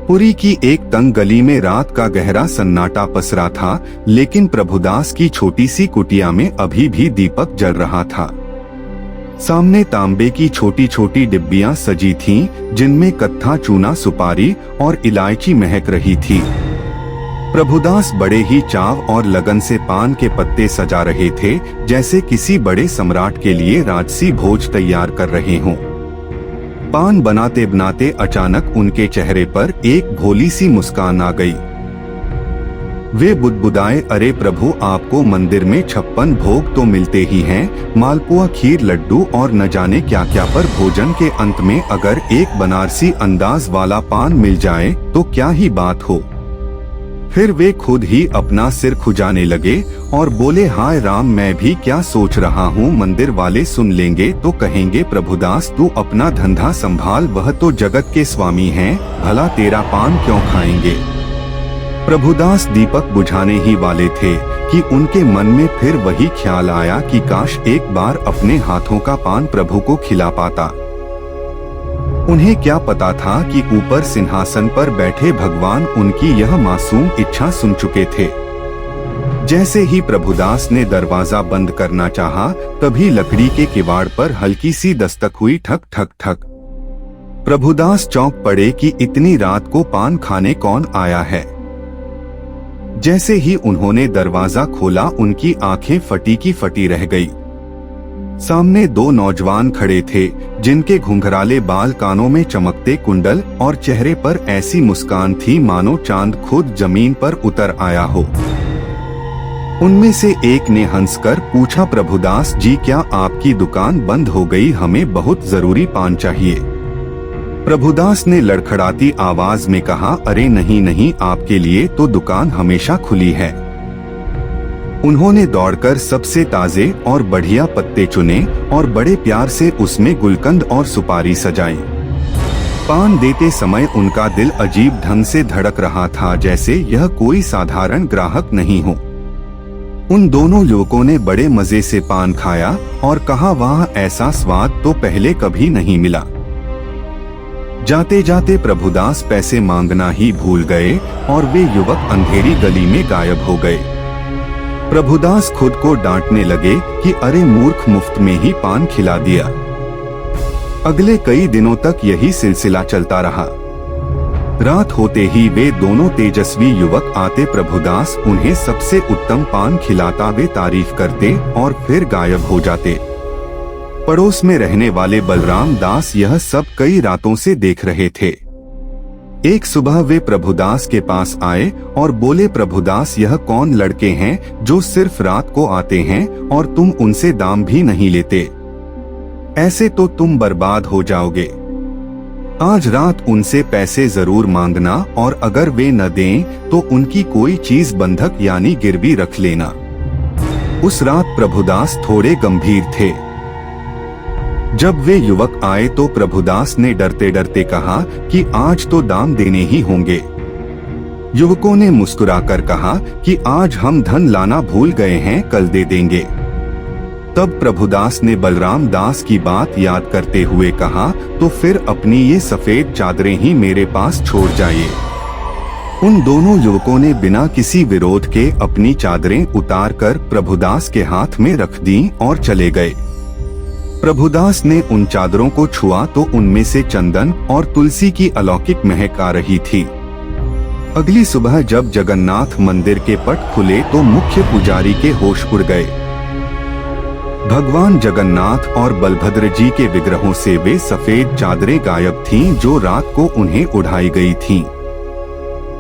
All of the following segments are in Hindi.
पुरी की एक तंग गली में रात का गहरा सन्नाटा पसरा था, लेकिन प्रभुदास की छोटी सी कुटिया में अभी भी दीपक जल रहा था। सामने तांबे की छोटी छोटी डिब्बियां सजी थीं, जिनमें कत्था चूना, सुपारी और इलायची महक रही थी। प्रभुदास बड़े ही चाव और लगन से पान के पत्ते सजा रहे थे, जैसे किसी बड़े सम्राट के लिए राजसी भोज तैयार कर रहे हों। पान बनाते बनाते अचानक उनके चेहरे पर एक भोली सी मुस्कान आ गई। वे बुदबुदाए, अरे प्रभु, आपको मंदिर में 56 भोग तो मिलते ही हैं, मालपुआ, खीर, लड्डू और न जाने क्या क्या, पर भोजन के अंत में अगर एक बनारसी अंदाज वाला पान मिल जाए तो क्या ही बात हो। फिर वे खुद ही अपना सिर खुजाने लगे और बोले, हाय राम, मैं भी क्या सोच रहा हूँ। मंदिर वाले सुन लेंगे तो कहेंगे, प्रभुदास तू अपना धंधा संभाल, वह तो जगत के स्वामी हैं, भला तेरा पान क्यों खाएंगे। प्रभुदास दीपक बुझाने ही वाले थे कि उनके मन में फिर वही ख्याल आया कि काश एक बार अपने हाथों का पान प्रभु को खिला पाता। उन्हें क्या पता था कि ऊपर सिंहासन पर बैठे भगवान उनकी यह मासूम इच्छा सुन चुके थे। जैसे ही प्रभुदास ने दरवाजा बंद करना चाहा, तभी लकड़ी के किवाड़ पर हल्की सी दस्तक हुई, ठक ठक ठक। प्रभुदास चौंक पड़े कि इतनी रात को पान खाने कौन आया है। जैसे ही उन्होंने दरवाजा खोला, उनकी आंखें फटी की फटी रह गई। सामने दो नौजवान खड़े थे, जिनके घुंघराले बाल, कानों में चमकते कुंडल और चेहरे पर ऐसी मुस्कान थी मानो चांद खुद जमीन पर उतर आया हो। उनमें से एक ने हंसकर पूछा, प्रभुदास जी, क्या आपकी दुकान बंद हो गई? हमें बहुत जरूरी पान चाहिए। प्रभुदास ने लड़खड़ाती आवाज में कहा, अरे नहीं नहीं, आपके लिए तो दुकान हमेशा खुली है। उन्होंने दौड़कर सबसे ताजे और बढ़िया पत्ते चुने और बड़े प्यार से उसमें गुलकंद और सुपारी सजाई। पान देते समय उनका दिल अजीब ढंग से धड़क रहा था, जैसे यह कोई साधारण ग्राहक नहीं हो। उन दोनों युवकों ने बड़े मजे से पान खाया और कहा, वाह, ऐसा स्वाद तो पहले कभी नहीं मिला। जाते जाते प्रभुदास पैसे मांगना ही भूल गए और वे युवक अंधेरी गली में गायब हो गए। प्रभुदास खुद को डांटने लगे कि अरे मूर्ख, मुफ्त में ही पान खिला दिया। अगले कई दिनों तक यही सिलसिला चलता रहा। रात होते ही वे दोनों तेजस्वी युवक आते, प्रभुदास उन्हें सबसे उत्तम पान खिलाता, वे तारीफ करते और फिर गायब हो जाते। पड़ोस में रहने वाले बलराम दास यह सब कई रातों से देख रहे थे। एक सुबह वे प्रभुदास के पास आए और बोले, प्रभुदास, यह कौन लड़के हैं जो सिर्फ रात को आते हैं और तुम उनसे दाम भी नहीं लेते? ऐसे तो तुम बर्बाद हो जाओगे। आज रात उनसे पैसे जरूर मांगना और अगर वे न दें तो उनकी कोई चीज बंधक यानी गिरवी रख लेना। उस रात प्रभुदास थोड़े गंभीर थे। जब वे युवक आए तो प्रभुदास ने डरते डरते कहा कि आज तो दाम देने ही होंगे। युवकों ने मुस्कुराकर कहा कि आज हम धन लाना भूल गए हैं, कल दे देंगे। तब प्रभुदास ने बलराम दास की बात याद करते हुए कहा, तो फिर अपनी ये सफेद चादरें ही मेरे पास छोड़ जाइए। उन दोनों युवकों ने बिना किसी विरोध के अपनी चादरें उतारकर प्रभुदास के हाथ में रख दी और चले गए। प्रभुदास ने उन चादरों को छुआ तो उनमें से चंदन और तुलसी की अलौकिक महक आ रही थी। अगली सुबह जब जगन्नाथ मंदिर के पट खुले तो मुख्य पुजारी के होश उड़ गए। भगवान जगन्नाथ और बलभद्र जी के विग्रहों से वे सफेद चादरें गायब थीं जो रात को उन्हें उड़ाई गई थीं।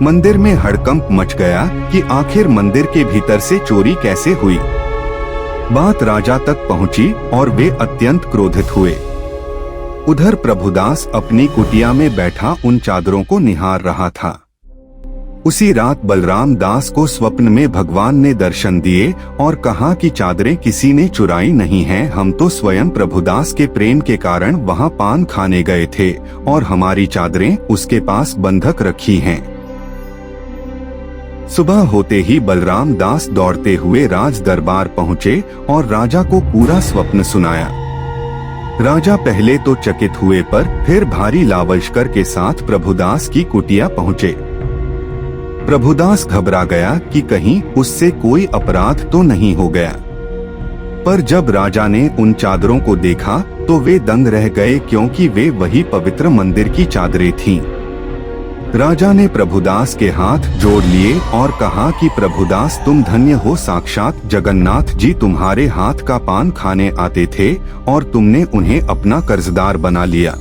मंदिर में हड़कंप मच गया कि आखिर मंदिर के भीतर से चोरी कैसे हुई। बात राजा तक पहुंची और वे अत्यंत क्रोधित हुए। उधर प्रभुदास अपनी कुटिया में बैठा उन चादरों को निहार रहा था। उसी रात बलराम दास को स्वप्न में भगवान ने दर्शन दिए और कहा कि चादरें किसी ने चुराई नहीं हैं, हम तो स्वयं प्रभुदास के प्रेम के कारण वहां पान खाने गए थे और हमारी चादरें उसके पास बंधक रखी हैं। सुबह होते ही बलराम दास दौड़ते हुए राज दरबार पहुँचे और राजा को पूरा स्वप्न सुनाया। राजा पहले तो चकित हुए, पर फिर भारी लावलश्कर के साथ प्रभुदास की कुटिया पहुँचे। प्रभुदास घबरा गया कि कहीं उससे कोई अपराध तो नहीं हो गया। पर जब राजा ने उन चादरों को देखा तो वे दंग रह गए, क्योंकि वे वही पवित्र मंदिर की चादरें थीं। राजा ने प्रभुदास के हाथ जोड़ लिए और कहा कि प्रभुदास, तुम धन्य हो, साक्षात जगन्नाथ जी तुम्हारे हाथ का पान खाने आते थे और तुमने उन्हें अपना कर्जदार बना लिया।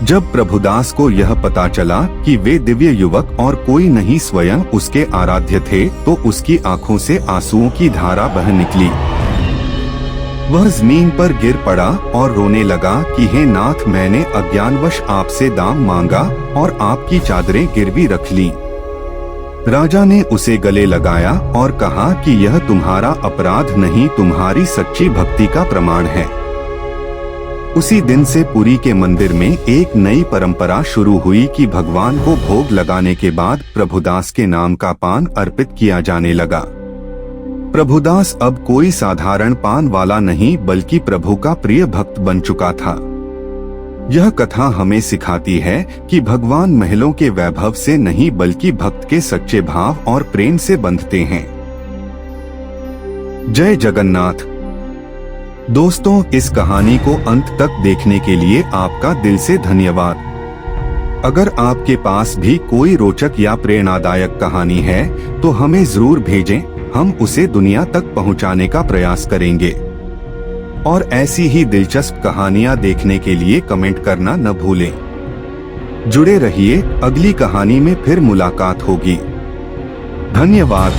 जब प्रभुदास को यह पता चला कि वे दिव्य युवक और कोई नहीं स्वयं उसके आराध्य थे, तो उसकी आंखों से आंसुओं की धारा बह निकली। वह जमीन पर गिर पड़ा और रोने लगा कि हे नाथ, मैंने अज्ञानवश आपसे दाम मांगा और आपकी चादरें गिरवी रख लीं। राजा ने उसे गले लगाया और कहा कि यह तुम्हारा अपराध नहीं, तुम्हारी सच्ची भक्ति का प्रमाण है। उसी दिन से पुरी के मंदिर में एक नई परंपरा शुरू हुई कि भगवान को भोग लगाने के बाद प्रभुदास के नाम का पान अर्पित किया जाने लगा। प्रभुदास अब कोई साधारण पान वाला नहीं, बल्कि प्रभु का प्रिय भक्त बन चुका था। यह कथा हमें सिखाती है कि भगवान महलों के वैभव से नहीं, बल्कि भक्त के सच्चे भाव और प्रेम से बंधते हैं। जय जगन्नाथ। दोस्तों, इस कहानी को अंत तक देखने के लिए आपका दिल से धन्यवाद। अगर आपके पास भी कोई रोचक या प्रेरणादायक कहानी है तो हमें जरूर भेजें, हम उसे दुनिया तक पहुंचाने का प्रयास करेंगे। और ऐसी ही दिलचस्प कहानियां देखने के लिए कमेंट करना न भूलें। जुड़े रहिए, अगली कहानी में फिर मुलाकात होगी। धन्यवाद।